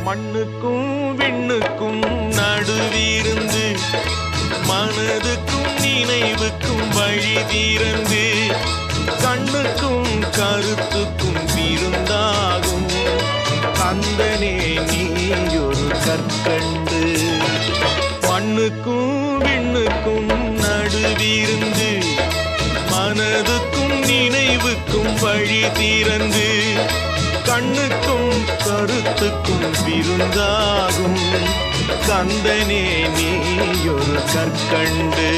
மண்ணுக்கும் விண்ணுக்கும் நடுவிருந்து மனதுக்கும் நினைவுக்கும் வழி தீரந்து கண்ணுக்கும் கருத்துக்கும் விருந்தாகும் கந்தனே நீயொரு கற்கண்டு. மண்ணுக்கும் விண்ணுக்கும் நடுவிருந்து மனதுக்கும் நினைவுக்கும் வழி தீரந்து கண்ணுக்கும் கருத்துக்கும் விருந்தாகும் கந்தனே நீயொரு கற்கண்டு.